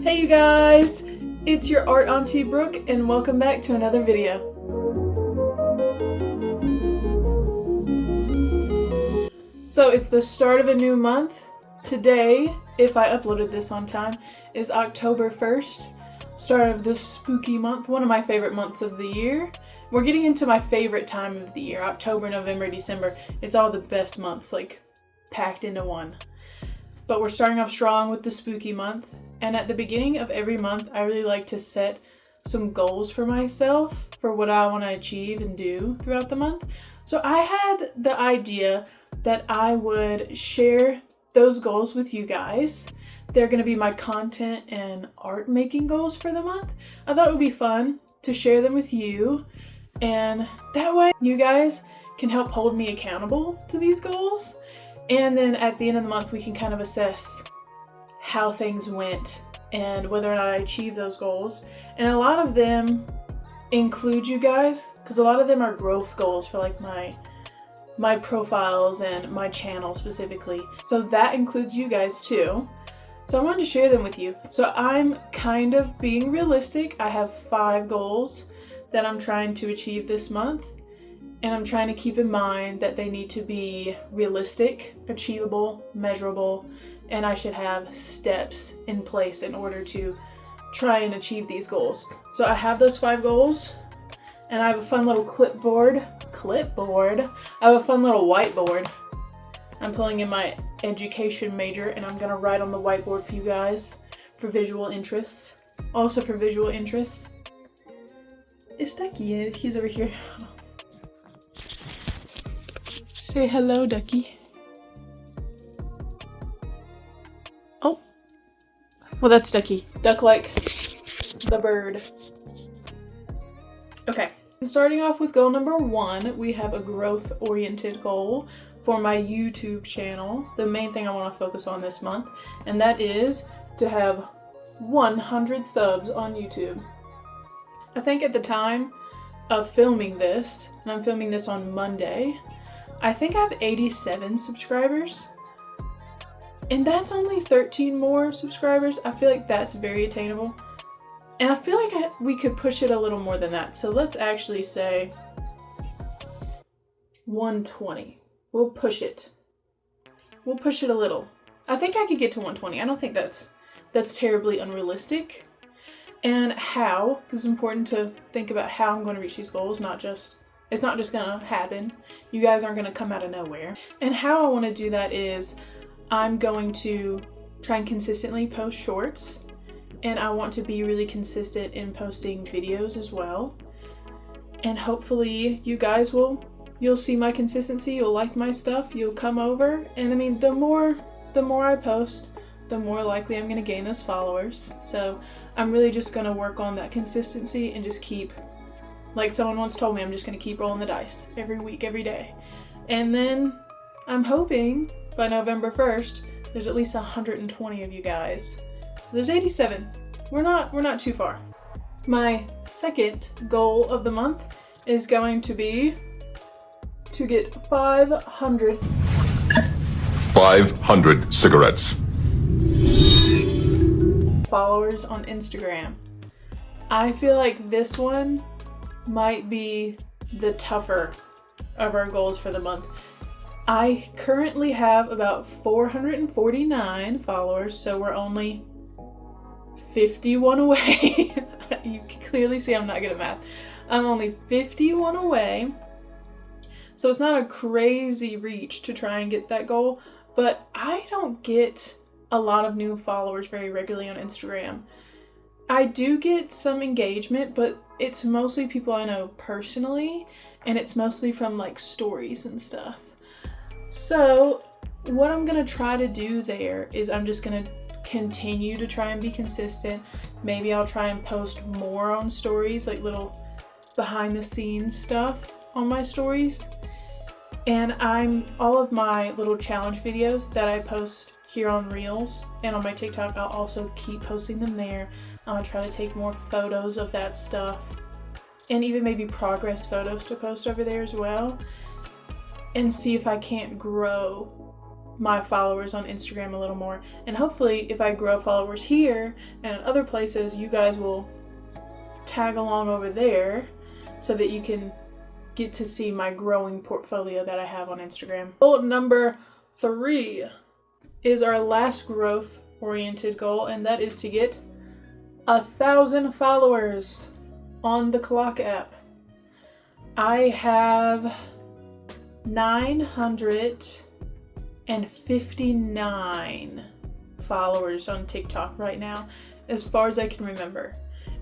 Hey you guys, it's your art auntie Brooke and welcome back to another video. So it's the start of a new month. Today, if I uploaded this on time, is October 1st, start of this spooky month, one of my favorite months of the year. We're getting into my favorite time of the year, October, November, December. It's all the best months, like packed into one. But we're starting off strong with the spooky month. And at the beginning of every month, I really like to set some goals for myself for what I want to achieve and do throughout the month. So I had the idea that I would share those goals with you guys. They're going to be my content and art making goals for the month. I thought it would be fun to share them with you. And that way you guys can help hold me accountable to these goals. And then at the end of the month, we can kind of assess how things went and whether or not I achieved those goals. And a lot of them include you guys, because a lot of them are growth goals for like my profiles and my channel specifically. So that includes you guys too. So I wanted to share them with you. So I'm kind of being realistic. I have 5 goals that I'm trying to achieve this month. And I'm trying to keep in mind that they need to be realistic, achievable, measurable, and I should have steps in place in order to try and achieve these goals. So I have those 5 goals, and I have a fun little clipboard. I have a fun little whiteboard. I'm pulling in my education major, and I'm gonna write on the whiteboard for you guys for visual interests. Also for visual interest, is Ducky? He's over here. Say hello, Ducky. Oh. Well, that's Ducky. Duck like the bird. Okay. Starting off with goal number 1, we have a growth-oriented goal for my YouTube channel. The main thing I want to focus on this month, and that is to have 100 subs on YouTube. I think at the time of filming this, and I'm filming this on Monday, I think I have 87 subscribers, and that's only 13 more subscribers. I feel like that's very attainable, and I feel like we could push it a little more than that. So let's actually say 120. We'll push it a little. I think I could get to 120. I don't think that's terribly unrealistic. And how, because it's important to think about how I'm going to reach these goals, it's not just gonna happen. You guys aren't gonna come out of nowhere. And how I wanna do that is I'm going to try and consistently post shorts, and I want to be really consistent in posting videos as well. And hopefully you guys you'll see my consistency, you'll like my stuff, you'll come over. And I mean, the more I post, the more likely I'm gonna gain those followers. So I'm really just gonna work on that consistency and just keep, like someone once told me, I'm just going to keep rolling the dice every week, every day. And then I'm hoping by November 1st, there's at least 120 of you guys. There's 87. We're not too far. My second goal of the month is going to be to get 500 cigarettes followers on Instagram. I feel like this one might be the tougher of our goals for the month. I currently have about 449 followers, so we're only 51 away. You can clearly see I'm not good at math. I'm only 51 away. So it's not a crazy reach to try and get that goal, but I don't get a lot of new followers very regularly on Instagram. I do get some engagement, but it's mostly people I know personally, and it's mostly from like stories and stuff. So what I'm gonna try to do there is I'm just gonna continue to try and be consistent. Maybe I'll try and post more on stories, like little behind the scenes stuff on my stories. And all of my little challenge videos that I post here on Reels and on my TikTok, I'll also keep posting them there. I'm gonna try to take more photos of that stuff, and even maybe progress photos to post over there as well, and see if I can't grow my followers on Instagram a little more. And hopefully if I grow followers here and in other places, you guys will tag along over there so that you can get to see my growing portfolio that I have on Instagram. Goal number 3 is our last growth oriented goal, and that is to get 1,000 followers on the Clock app. I have 959 followers on TikTok right now, as far as I can remember.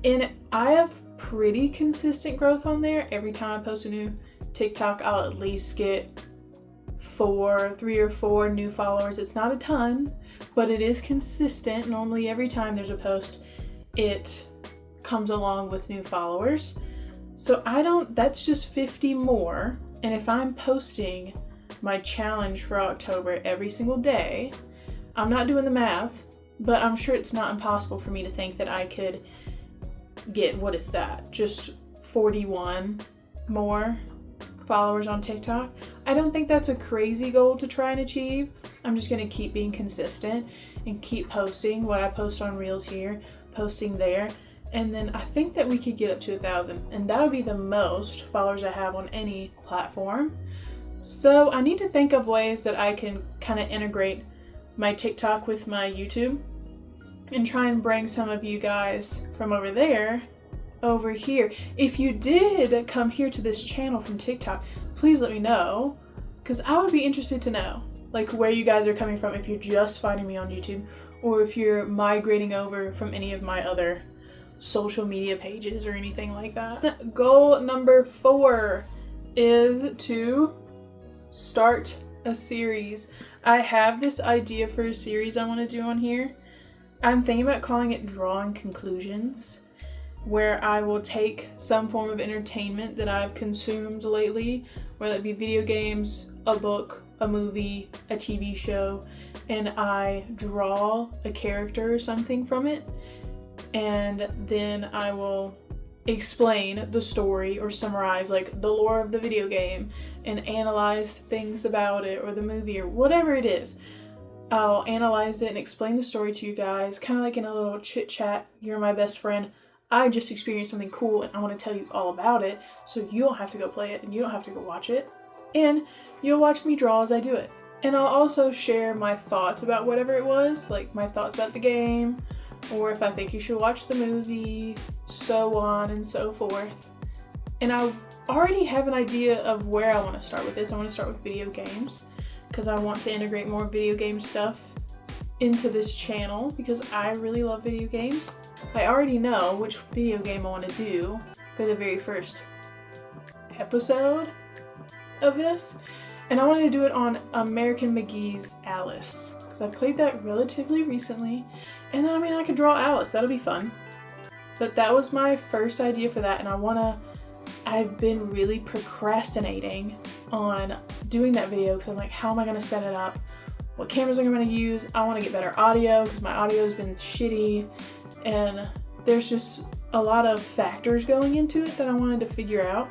And I have pretty consistent growth on there. Every time I post a new TikTok, I'll at least get 3 or 4 new followers. It's not a ton, but it is consistent. Normally every time there's a post, it comes along with new followers. So that's just 50 more. And if I'm posting my challenge for October every single day, I'm not doing the math, but I'm sure it's not impossible for me to think that I could get, what is that, just 41 more followers on TikTok. I don't think that's a crazy goal to try and achieve. I'm just going to keep being consistent and keep posting what I post on Reels here, posting there, and then I think that we could get up to 1,000, and that would be the most followers I have on any platform. So I need to think of ways that I can kind of integrate my TikTok with my YouTube and try and bring some of you guys from over there over here. If you did come here to this channel from TikTok, please let me know, because I would be interested to know like where you guys are coming from, if you're just finding me on YouTube or if you're migrating over from any of my other social media pages or anything like that. Goal number 4 is to start a series. I have this idea for a series I want to do on here. I'm thinking about calling it Drawing Conclusions, where I will take some form of entertainment that I've consumed lately, whether it be video games, a book, a movie, a TV show, and I draw a character or something from it, and then I will explain the story or summarize like the lore of the video game and analyze things about it or the movie or whatever it is. I'll analyze it and explain the story to you guys, kind of like in a little chit chat. You're my best friend. I just experienced something cool and I want to tell you all about it, so you don't have to go play it and you don't have to go watch it, and you'll watch me draw as I do it. And I'll also share my thoughts about whatever it was, like my thoughts about the game, or if I think you should watch the movie, so on and so forth. And I already have an idea of where I want to start with this. I want to start with video games, because I want to integrate more video game stuff into this channel, because I really love video games. I already know which video game I want to do for the very first episode of this, and I wanted to do it on American McGee's Alice, because I played that relatively recently, and then I could draw Alice, that'll be fun. But that was my first idea for that, and I've been really procrastinating on doing that video, because I'm like, how am I going to set it up? What cameras am I going to use? I want to get better audio, because my audio has been shitty, and there's just a lot of factors going into it that I wanted to figure out.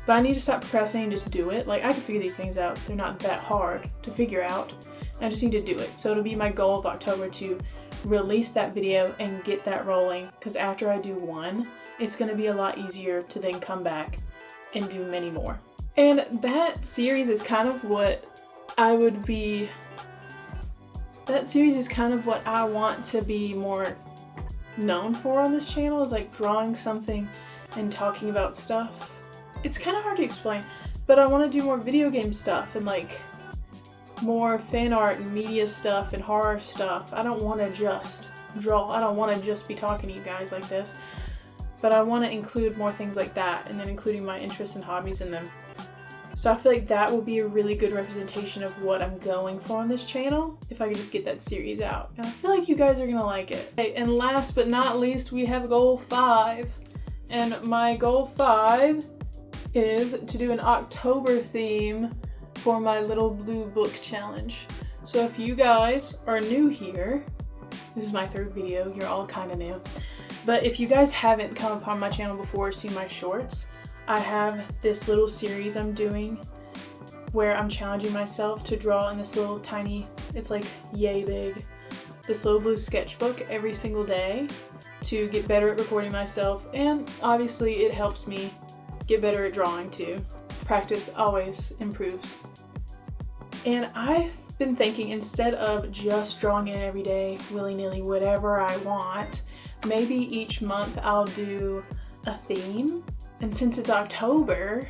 But I need to stop procrastinating and just do it. Like, I can figure these things out. They're not that hard to figure out. I just need to do it. So it'll be my goal of October to release that video and get that rolling, because after I do one, it's going to be a lot easier to then come back and do many more. And that series is kind of what I want to be more known for on this channel, is like drawing something and talking about stuff. It's kind of hard to explain, but I want to do more video game stuff and like more fan art and media stuff and horror stuff. I don't want to just draw. I don't want to just be talking to you guys like this, but I want to include more things like that, and then including my interests and hobbies in them. So I feel like that will be a really good representation of what I'm going for on this channel if I could just get that series out. And I feel like you guys are gonna like it. Okay, and last but not least, we have goal 5. And my goal 5 is to do an October theme for my little blue book challenge. So if you guys are new here, this is my 3rd video, you're all kind of new. But if you guys haven't come upon my channel before or seen my shorts, I have this little series I'm doing where I'm challenging myself to draw in this little tiny, it's like yay big, this little blue sketchbook every single day to get better at recording myself, and obviously it helps me get better at drawing too. Practice always improves. And I've been thinking, instead of just drawing in every day, willy-nilly, whatever I want, maybe each month I'll do a theme. And since it's October,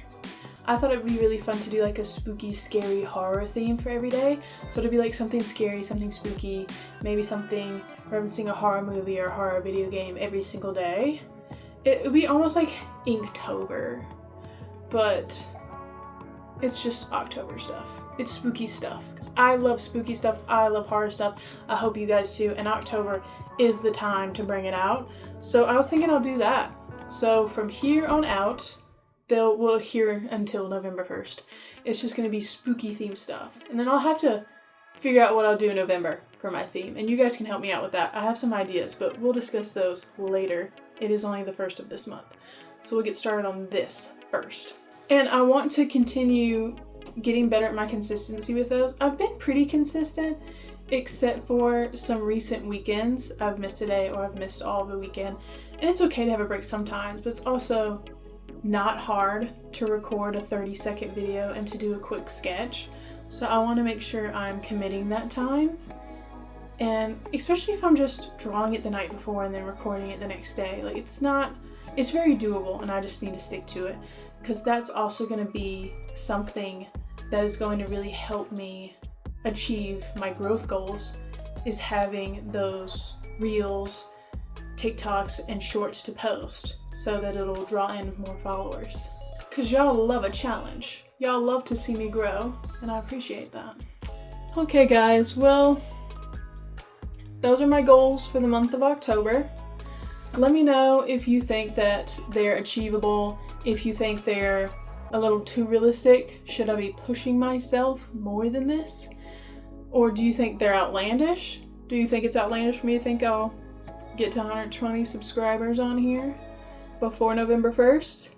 I thought it would be really fun to do like a spooky, scary horror theme for every day. So it'd be like something scary, something spooky, maybe something referencing a horror movie or a horror video game every single day. It would be almost like Inktober, but it's just October stuff. It's spooky stuff. 'Cause I love spooky stuff. I love horror stuff. I hope you guys too. And October is the time to bring it out. So I was thinking I'll do that. So from here on out, we'll hear until November 1st. It's just gonna be spooky themed stuff. And then I'll have to figure out what I'll do in November for my theme. And you guys can help me out with that. I have some ideas, but we'll discuss those later. It is only the 1st of this month. So we'll get started on this first. And I want to continue getting better at my consistency with those. I've been pretty consistent, except for some recent weekends. I've missed a day or I've missed all of the weekend. And it's okay to have a break sometimes, but it's also not hard to record a 30-second video and to do a quick sketch. So I want to make sure I'm committing that time. And especially if I'm just drawing it the night before and then recording it the next day. Like it's very doable, and I just need to stick to it, because that's also going to be something that is going to really help me achieve my growth goals, is having those reels, TikToks, and shorts to post so that it'll draw in more followers. Because y'all love a challenge. Y'all love to see me grow, and I appreciate that. Okay guys, well, those are my goals for the month of October. Let me know if you think that they're achievable, if you think they're a little too realistic. Should I be pushing myself more than this? Or do you think they're outlandish? Do you think it's outlandish for me to think I'll get to 120 subscribers on here before November 1st?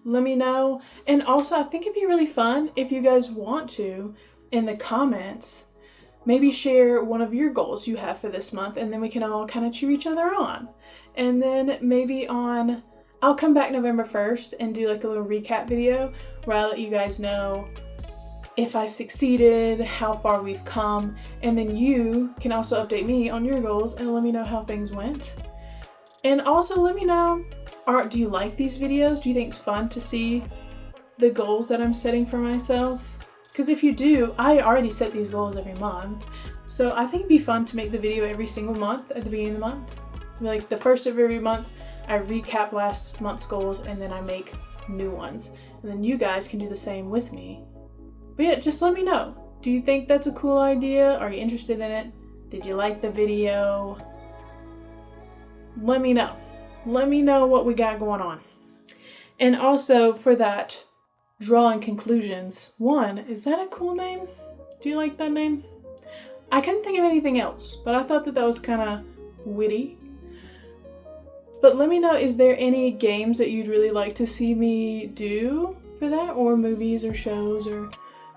Let me know. And also, I think it'd be really fun if you guys want to, in the comments, maybe share one of your goals you have for this month, and then we can all kind of cheer each other on. And then maybe I'll come back November 1st and do like a little recap video where I let you guys know if I succeeded, how far we've come, and then you can also update me on your goals and let me know how things went. And also let me know, do you like these videos? Do you think it's fun to see the goals that I'm setting for myself? Because if you do, I already set these goals every month. So I think it'd be fun to make the video every single month at the beginning of the month. Like the first of every month, I recap last month's goals and then I make new ones. And then you guys can do the same with me. But yeah, just let me know. Do you think that's a cool idea? Are you interested in it? Did you like the video? Let me know. Let me know what we got going on. And also for that Drawing Conclusions 1, is that a cool name? Do you like that name? I couldn't think of anything else, but I thought that was kind of witty. But let me know, is there any games that you'd really like to see me do for that? Or movies or shows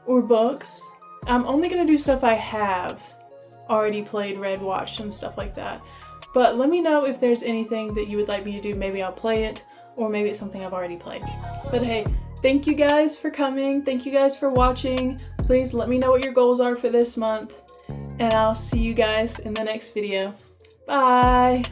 or books? I'm only going to do stuff I have already played, read, watched, and stuff like that. But let me know if there's anything that you would like me to do. Maybe I'll play it, or maybe it's something I've already played. But hey, thank you guys for coming. Thank you guys for watching. Please let me know what your goals are for this month. And I'll see you guys in the next video. Bye!